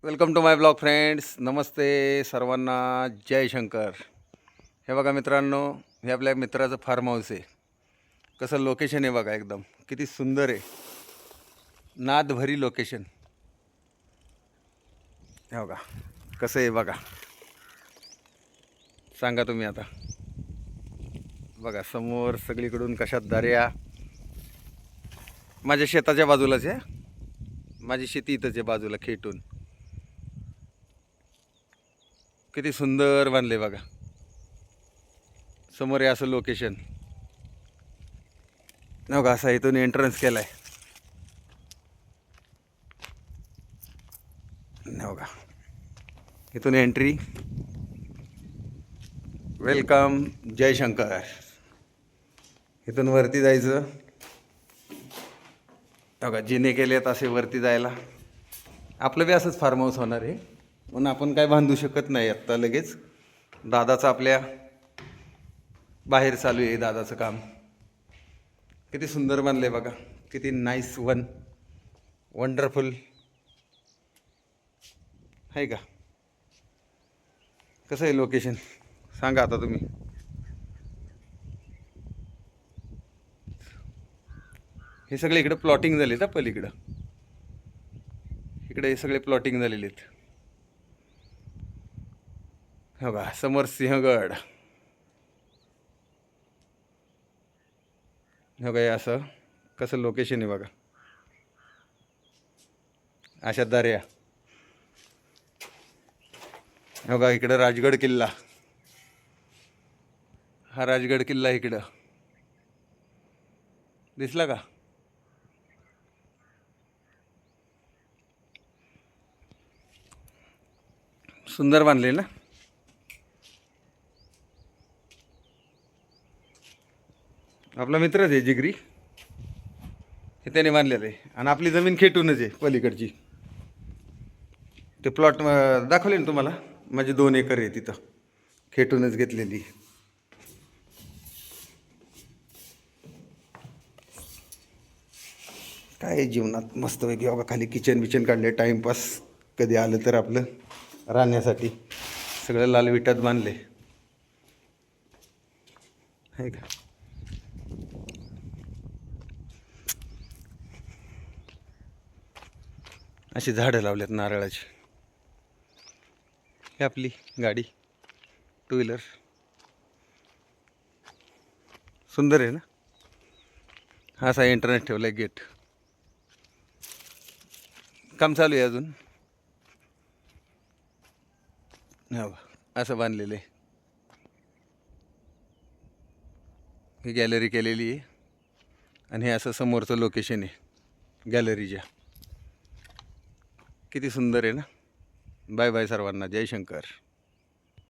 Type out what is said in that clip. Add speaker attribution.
Speaker 1: Welcome to my blog friends. नमस्ते सर्वांना. जय शंकर. हे बघा मित्रांनो, हे आपल्या मित्राचं फार्म हाऊस आहे. कसं लोकेशन आहे बघा, एकदम किती सुंदर आहे. नादभरी लोकेशन. हे बघा कसं आहे बघा, सांगा तुम्ही आता. बघा समोर सगळीकडून कशा दर्या. माझ्या शेताच्या बाजूलाच आहे. माझी शेती इथंच आहे बाजूला खेटून. किती सुंदर बांधले बघा. समोर आहे असं लोकेशन. बघा असा इथून एंट्रन्स केलाय. बघा इथून एंट्री. वेलकम जय शंकर. इथून वरती जायचं. बघा जिने केलेत असे वरती जायला. आपलं बी असंच फार्म हाऊस होणार आहे, म्हणून आपण काय बांधू शकत नाही आत्ता लगेच. दादाचं आपल्या बाहेर चालू आहे दादाचं काम. किती सुंदर बांधलं आहे बघा. किती नाईस वंडरफुल आहे का. कसं आहे लोकेशन सांगा आता तुम्ही. हे सगळे इकडे प्लॉटिंग झाले तर पलीकडं इकडे हे सगळे प्लॉटिंग झालेले आहेत. हो का समोर सिंहगड. हो का असं कसं लोकेशन आहे बघा. अशा दर्या. हो का इकडं राजगड किल्ला. हा राजगड किल्ला इकडं दिसला का. सुंदर बांधले ना. आपला मित्रच आहे जिगरी, हे त्याने बांधलेलं आहे. आणि आपली जमीन खेटूनच आहे पलीकडची. ते प्लॉट दाखवले ना तुम्हाला. माझी 2 एकर आहे तिथं, खेटूनच घेतलेली. काय जीवनात मस्तपैकी बघा खाली किचन काढले. टाईमपास कधी आलं तर आपलं राहण्यासाठी. सगळं लाल विटात बांधले आहे का. अशी झाडं लावल्यात नारळाची. ही आपली गाडी 2 व्हीलर. सुंदर आहे ना. हा असा इंटरनेट ठेवला आहे. गेट काम चालू आहे अजून. हो असं बांधलेलं आहे. ही गॅलरी केलेली आहे. आणि हे असं समोरचं लोकेशन आहे गॅलरीच्या. किती सुंदर आहे ना. बाय बाय सर्वांना. जय शंकर.